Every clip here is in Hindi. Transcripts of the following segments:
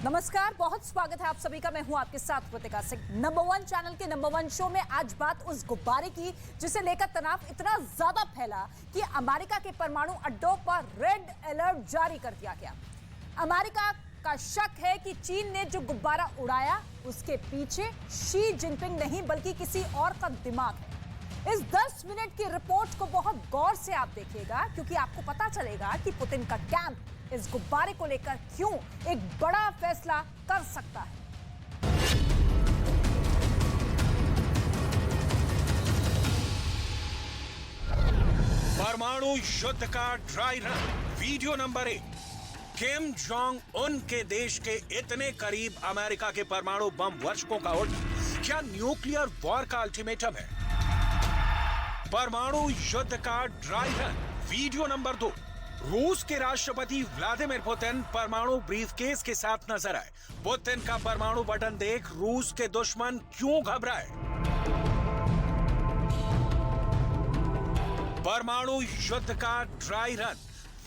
नमस्कार, बहुत स्वागत है आप सभी का। मैं हूं आपके साथ कृतिका सिंह। नंबर 1 चैनल के नंबर 1 शो में आज बात उस गुब्बारे की जिसे लेकर तनाव इतना ज्यादा फैला कि अमेरिका के परमाणु अड्डों पर रेड अलर्ट जारी कर दिया गया। अमेरिका का शक है कि चीन ने जो गुब्बारा उड़ाया उसके पीछे शी जिनपिंग नहीं बल्कि किसी और का दिमाग है। इस 10 मिनट की रिपोर्ट को बहुत गौर से आप देखिएगा क्योंकि आपको पता चलेगा कि पुतिन का कैंप इस गुब्बारे को लेकर क्यों एक बड़ा फैसला कर सकता है। परमाणु युद्ध का dry run video number 1। Kim Jong Un के देश के इतने करीब अमेरिका के परमाणु बम वर्षकों का उठना क्या न्यूक्लियर वॉर का अल्टीमेटम है? परमाणु युद्ध का ड्राई रन वीडियो नंबर 2। रूस के राष्ट्रपति व्लादिमीर पुतिन परमाणु ब्रीफकेस के साथ नजर आए। पुतिन का परमाणु बटन देख रूस के दुश्मन क्यों घबराए? परमाणु युद्ध का ड्राई रन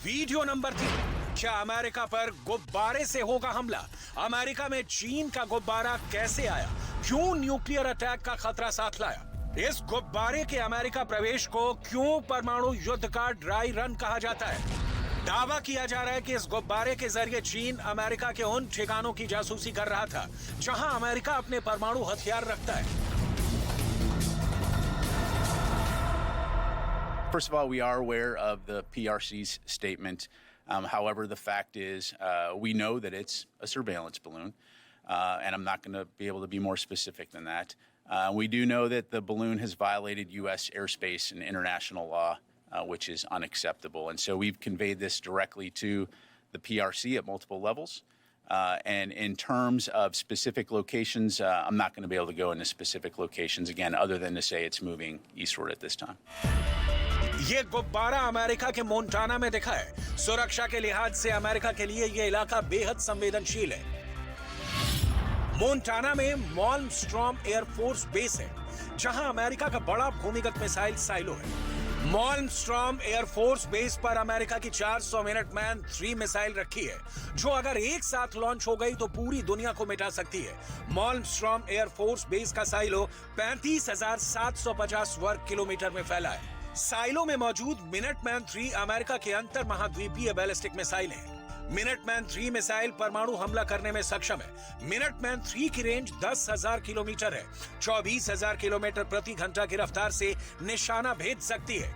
वीडियो नंबर 3। क्या अमेरिका पर गुब्बारे से होगा हमला? अमेरिका में चीन का गुब्बारा कैसे आया? क्यों न्यूक्लियर अटैक का खतरा साथ लाया? इस गुब्बारे के अमेरिका प्रवेश को क्यों परमाणु युद्ध का ड्राई रन कहा जाता है? दावा किया जा रहा है कि इस गुब्बारे के जरिए चीन अमेरिका के उन ठिकानों की जासूसी कर रहा था जहां अमेरिका अपने परमाणु हथियार रखता है। First of all, we are aware of the PRC's statement. However, the fact is we know that it's a surveillance balloon, and I'm not going to be able to be more specific than that. We do know that the balloon has violated U.S. airspace and international law, which is unacceptable. And so we've conveyed this directly to the PRC at multiple levels. And in terms of specific locations, I'm not going to be able to go into specific locations again, other than to say it's moving eastward at this time. ये गुब्बारा अमेरिका के मोंटाना में दिखा है। सुरक्षा के लिहाज से अमेरिका के लिए ये इलाका बेहद संवेदनशील है। मोंटाना में मॉल्मस्ट्रॉम एयरफोर्स बेस है, जहां अमेरिका का बड़ा भूमिगत मिसाइल साइलो है। मॉल्मस्ट्रॉम एयरफोर्स बेस पर अमेरिका की 400 मिनटमैन 3 मिसाइल रखी है, जो अगर एक साथ लॉन्च हो गई तो पूरी दुनिया को मिटा सकती है। मॉल्मस्ट्रॉम एयरफोर्स बेस का साइलो 35,750 वर्ग किलोमीटर में फैला है। साइलो में मौजूद मिनटमैन 3 अमेरिका के अंतर महाद्वीपीय बैलिस्टिक मिसाइल है। मिनटमैन 3 मिसाइल परमाणु हमला करने में सक्षम है। मिनटमैन 3 की रेंज 10,000 किलोमीटर है। 24,000 किलोमीटर प्रति घंटा की रफ्तार से निशाना भेद सकती है।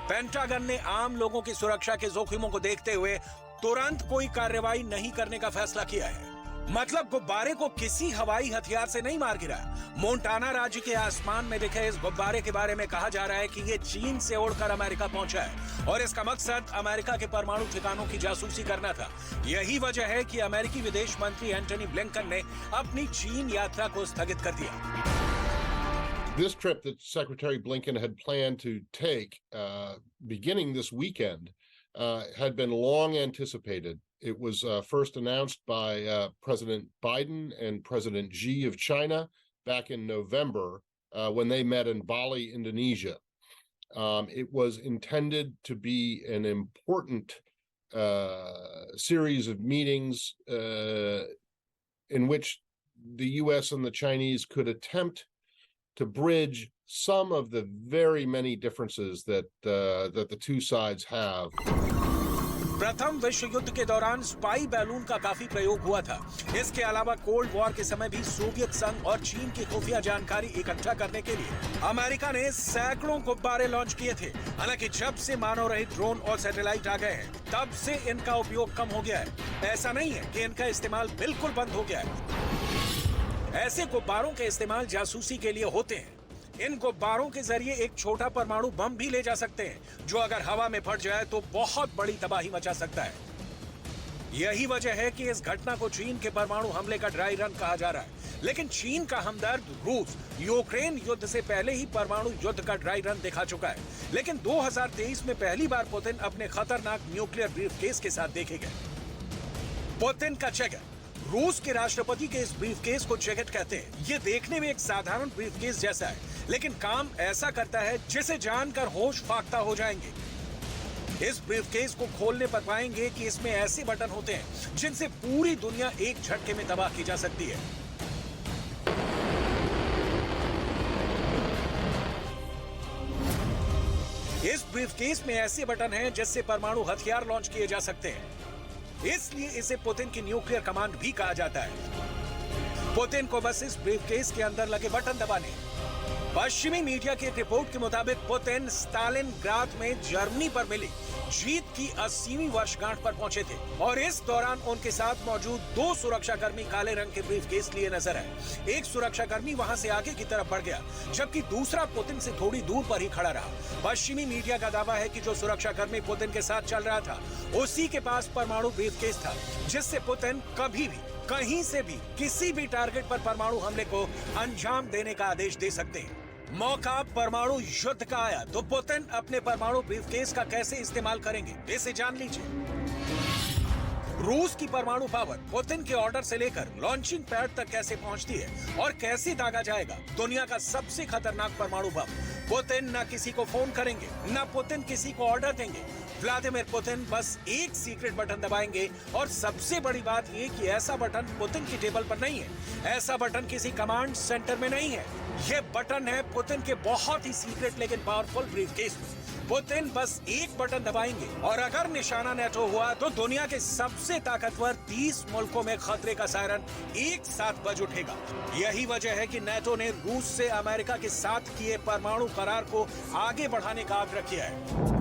पेंटागन ने आम लोगों की सुरक्षा के जोखिमों को देखते हुए तुरंत कोई कार्रवाई नहीं करने का फैसला किया है। मतलब गुब्बारे को किसी हवाई हथियार से नहीं मार गिराया। मोंटाना राज्य के आसमान में दिखे इस गुब्बारे के बारे में कहा जा रहा है कि ये चीन से उड़कर अमेरिका पहुंचा है और इसका मकसद अमेरिका के परमाणु ठिकानों की जासूसी करना था। यही वजह है कि अमेरिकी विदेश मंत्री एंटनी ब्लिंकन ने अपनी चीन यात्रा को स्थगित कर दिया। This trip that Secretary Blinken had planned to take beginning this weekend had been long anticipated. It was first announced by President Biden and President Xi of China back in November when they met in Bali, Indonesia. It was intended to be an important series of meetings in which the U.S. and the Chinese could attempt to bridge some of the very many differences that the two sides have. प्रथम विश्व युद्ध के दौरान स्पाई बैलून का काफी प्रयोग हुआ था। इसके अलावा कोल्ड वॉर के समय भी सोवियत संघ और चीन की खुफिया जानकारी इकट्ठा करने के लिए अमेरिका ने सैकड़ों गुब्बारे लॉन्च किए थे। हालांकि जब से मानव रहित ड्रोन और सैटेलाइट आ गए हैं, तब से इनका उपयोग कम हो गया है। ऐसा नहीं है कि इनका इस्तेमाल बिल्कुल बंद हो गया है। ऐसे गुब्बारों के इस्तेमाल जासूसी के लिए होते हैं। इन गुब्बारों के जरिए एक छोटा परमाणु बम भी ले जा सकते हैं, जो अगर हवा में फट जाए तो बहुत बड़ी तबाही मचा सकता है। यही वजह है कि इस घटना को चीन के परमाणु हमले का ड्राई रन कहा जा रहा है। लेकिन चीन का हमदर्द रूस यूक्रेन युद्ध से पहले ही परमाणु युद्ध का ड्राई रन दिखा चुका है। लेकिन 2023 में पहली बार पुतिन अपने खतरनाक न्यूक्लियर ब्रीफकेस के साथ देखे गए। पुतिन का चेगर रूस के राष्ट्रपति के इस ब्रीफकेस को जैकेट कहते हैं। ये देखने में एक साधारण ब्रीफकेस जैसा है, लेकिन काम ऐसा करता है जिसे जानकर होश फाख्ता हो जाएंगे। इस ब्रीफकेस को खोलने पर पाएंगे कि इसमें ऐसे बटन होते हैं जिनसे पूरी दुनिया एक झटके में तबाह की जा सकती है। इस ब्रीफकेस में ऐसे बटन हैं जिससे परमाणु हथियार लॉन्च किए जा सकते हैं। इसलिए इसे पुतिन की न्यूक्लियर कमांड भी कहा जाता है। पुतिन को बस इस ब्रीफकेस के अंदर लगे बटन दबाने। पश्चिमी मीडिया की एक रिपोर्ट के मुताबिक पुतिन स्टालिनग्राद में जर्मनी पर मिली जीत की 80वीं वर्षगांठ पर पहुंचे थे और इस दौरान उनके साथ मौजूद 2 सुरक्षाकर्मी काले रंग के ब्रीफकेस लिए नजर आए। एक सुरक्षाकर्मी वहां से आगे की तरफ बढ़ गया, जबकि दूसरा पुतिन से थोड़ी दूर पर ही खड़ा रहा। पश्चिमी मीडिया का दावा है कि जो सुरक्षाकर्मी पुतिन के साथ चल रहा था, उसी के पास परमाणु ब्रीफकेस था, जिससे पुतिन कभी भी, कहीं से भी, किसी भी टारगेट पर परमाणु हमले को अंजाम देने का आदेश दे सकते हैं। मौका परमाणु युद्ध का आया तो पुतिन अपने परमाणु ब्रीफकेस का कैसे इस्तेमाल करेंगे, इसे जान लीजिए। रूस की परमाणु पावर पुतिन के ऑर्डर से लेकर लॉन्चिंग पैड तक कैसे पहुंचती है और कैसे दागा जाएगा दुनिया का सबसे खतरनाक परमाणु बम। पुतिन न किसी को फोन करेंगे, न पुतिन किसी को ऑर्डर देंगे। व्लादिमीर पुतिन बस एक सीक्रेट बटन दबाएंगे और सबसे बड़ी बात ये कि ऐसा बटन पुतिन की टेबल पर नहीं है, ऐसा बटन किसी कमांड सेंटर में नहीं है। ये बटन है पुतिन के बहुत ही सीक्रेट लेकिन पावरफुल ब्रीफकेस में। पुतिन बस एक बटन दबाएंगे और अगर निशाना नेटो हुआ तो दुनिया के सबसे ताकतवर 30 मुल्कों में खतरे का सायरन एक साथ बज उठेगा। यही वजह है कि नेटो ने रूस से अमेरिका के साथ किए परमाणु करार को आगे बढ़ाने का आग्रह किया है।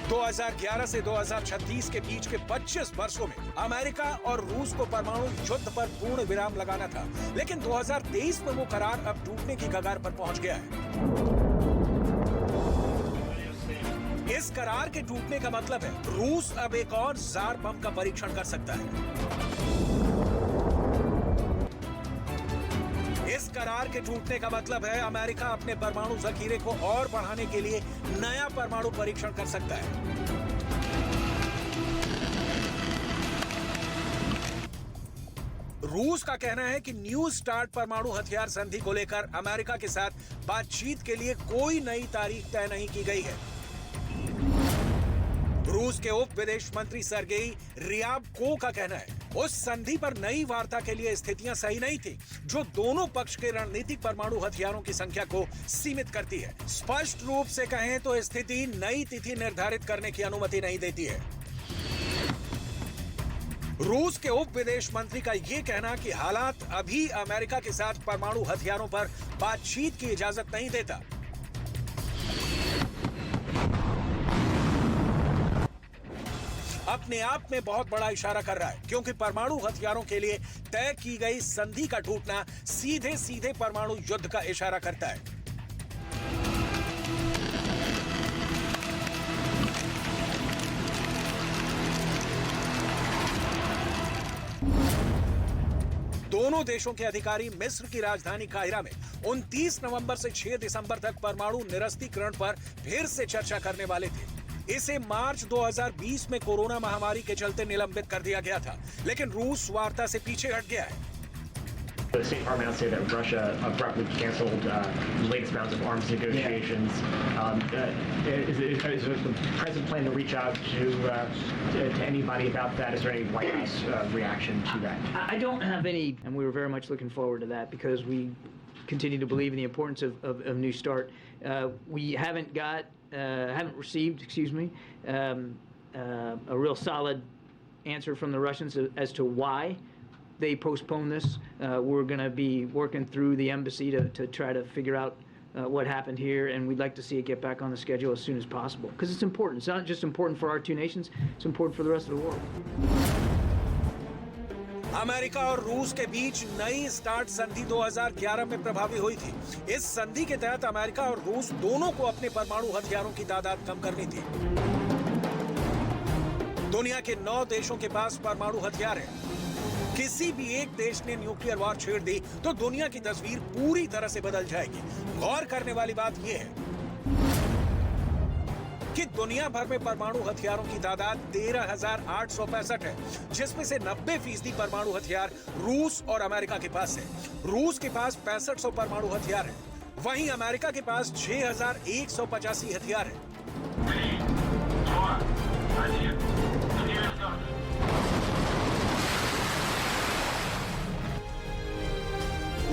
दो 2011 से 2036 के बीच के 25 वर्षों में अमेरिका और रूस को परमाणु युद्ध पर पूर्ण विराम लगाना था, लेकिन 2023 में वो करार अब टूटने की कगार पर पहुंच गया है। इस करार के टूटने का मतलब है रूस अब एक और जार बम का परीक्षण कर सकता है। इस करार के टूटने का मतलब है अमेरिका अपने परमाणु जखीरे को और बढ़ाने के लिए नया परमाणु परीक्षण कर सकता है। रूस का कहना है कि न्यू स्टार्ट परमाणु हथियार संधि को लेकर अमेरिका के साथ बातचीत के लिए कोई नई तारीख तय नहीं की गई है। रूस के उप विदेश मंत्री सर्गेई रियाबकोव का कहना है उस संधि पर नई वार्ता के लिए स्थितियां सही नहीं थी, जो दोनों पक्ष के रणनीतिक परमाणु हथियारों की संख्या को सीमित करती है। स्पष्ट रूप से कहें तो स्थिति नई तिथि निर्धारित करने की अनुमति नहीं देती है। रूस के उप विदेश मंत्री का यह कहना कि हालात अभी अमेरिका के साथ परमाणु हथियारों पर बातचीत की इजाजत नहीं देता। अपने आप में बहुत बड़ा इशारा कर रहा है, क्योंकि परमाणु हथियारों के लिए तय की गई संधि का टूटना सीधे सीधे परमाणु युद्ध का इशारा करता है। दोनों देशों के अधिकारी मिस्र की राजधानी काहिरा में 29 नवंबर से 6 दिसंबर तक परमाणु निरस्त्रीकरण पर फिर से चर्चा करने वाले थे। इसे मार्च 2020 में कोरोना महामारी के चलते निलंबित कर दिया गया था, लेकिन रूस वार्ता से पीछे हट गया है। The State Department announced that Russia abruptly canceled the latest rounds of arms negotiations. Is the president planning to reach out to anybody about that? Is there any White House reaction to that? I don't have any, and we were very much looking forward to that because we continue to believe in the importance of New Start. We haven't received, a real solid answer from the Russians as to why they postpone this. We're going to be working through the embassy to try to figure out what happened here, and we'd like to see it get back on the schedule as soon as possible because it's important. It's not just important for our two nations, it's important for the rest of the world. America और रूस के बीच नई स्टार्ट संधि 2011 में प्रभावी हुई थी। इस संधि के तहत अमेरिका और रूस दोनों को अपने परमाणु हथियारों की तादाद कम करनी थी। दुनिया के 9 देशों के पास परमाणु हथियार है। किसी भी एक देश ने न्यूक्लियर वॉर छेड़ दी तो दुनिया की तस्वीर पूरी तरह से बदल जाएगी। गौर करने वाली बात यह है कि दुनिया भर में परमाणु हथियारों की तादाद 13,865 है, जिसमें से 90% परमाणु हथियार रूस और अमेरिका के पास है। रूस के पास 6500 परमाणु हथियार है, वहीं अमेरिका के पास 6,185 हथियार है।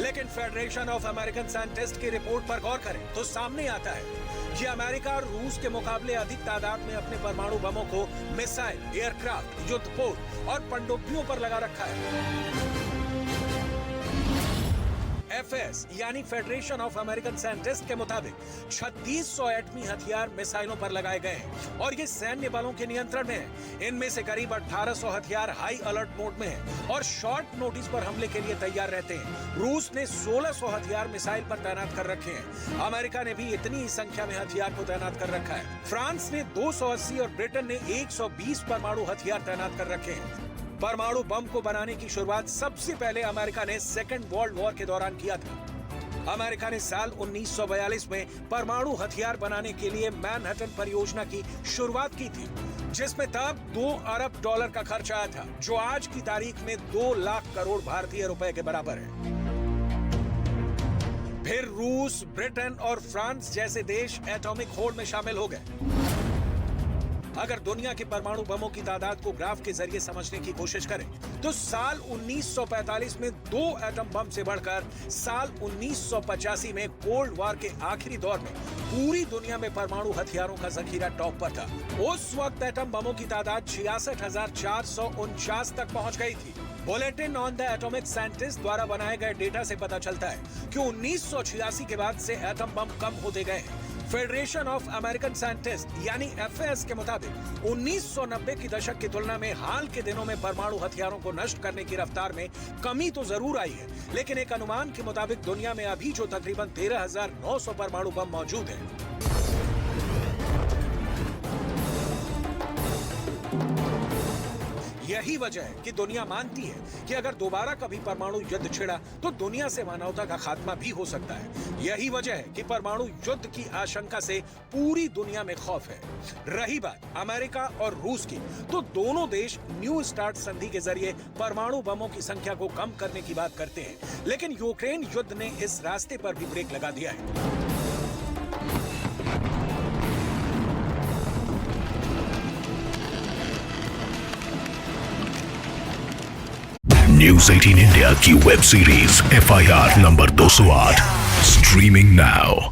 लेकिन फेडरेशन ऑफ अमेरिकन साइंटिस्ट की रिपोर्ट पर गौर करें तो सामने आता है कि अमेरिका रूस के मुकाबले अधिक तादाद में अपने परमाणु बमों को मिसाइल, एयरक्राफ्ट, युद्धपोत और पनडुब्बियों पर लगा रखा है। एफएस यानी फेडरेशन ऑफ अमेरिकन साइंटिस्ट के मुताबिक 3600 एटमी हथियार मिसाइलों पर लगाए गए हैं और ये सैन्य बलों के नियंत्रण में है। इनमें से करीब 1800 हथियार हाई अलर्ट मोड में हैं और शॉर्ट नोटिस पर हमले के लिए तैयार रहते हैं। रूस ने 1600 हथियार मिसाइल पर तैनात कर रखे हैं। अमेरिका ने भी इतनी ही संख्या में हथियार को तैनात कर रखा है। फ्रांस ने 280 और ब्रिटेन ने 120 परमाणु हथियार तैनात कर रखे हैं। परमाणु बम को बनाने की शुरुआत सबसे पहले अमेरिका ने सेकेंड वर्ल्ड वॉर के दौरान किया था। अमेरिका ने साल 1942 में परमाणु हथियार बनाने के लिए मैनहट्टन परियोजना की शुरुआत की थी, जिसमें तब $2 अरब का खर्च आया था, जो आज की तारीख में 2 लाख करोड़ भारतीय रुपए के बराबर है। फिर रूस, ब्रिटेन और फ्रांस जैसे देश एटॉमिक होड़ में शामिल हो गए। अगर दुनिया के परमाणु बमों की तादाद को ग्राफ के जरिए समझने की कोशिश करें तो साल 1945 में 2 एटम बम से बढ़कर साल 1985 में कोल्ड वॉर के आखिरी दौर में पूरी दुनिया में परमाणु हथियारों का जखीरा टॉप पर था। उस वक्त एटम बमों की तादाद 66,449 तक पहुंच गई थी। Bulletin on the atomic scientist द्वारा बनाए गए डेटा से पता चलता है कि 1986 के बाद से एटम बम कम होते गए हैं। फेडरेशन ऑफ अमेरिकन साइंटिस्ट यानी एफएस के मुताबिक 1990 की दशक की तुलना में हाल के दिनों में परमाणु हथियारों को नष्ट करने की रफ्तार में कमी तो जरूर आई है, लेकिन एक अनुमान के मुताबिक दुनिया में अभी जो तकरीबन 13,900 परमाणु बम मौजूद हैं, यही वजह है कि दुनिया मानती है कि अगर दोबारा कभी परमाणु युद्ध छिड़ा तो दुनिया से मानवता का खात्मा भी हो सकता है। यही वजह है कि परमाणु युद्ध की आशंका से पूरी दुनिया में खौफ है। रही बात अमेरिका और रूस की, तो दोनों देश न्यू स्टार्ट संधि के जरिए परमाणु बमों की संख्या को कम करने की बात करते हैं, लेकिन यूक्रेन युद्ध ने इस रास्ते पर भी ब्रेक लगा दिया है। न्यूज़ 18 इंडिया की web series FIR number 208 streaming now.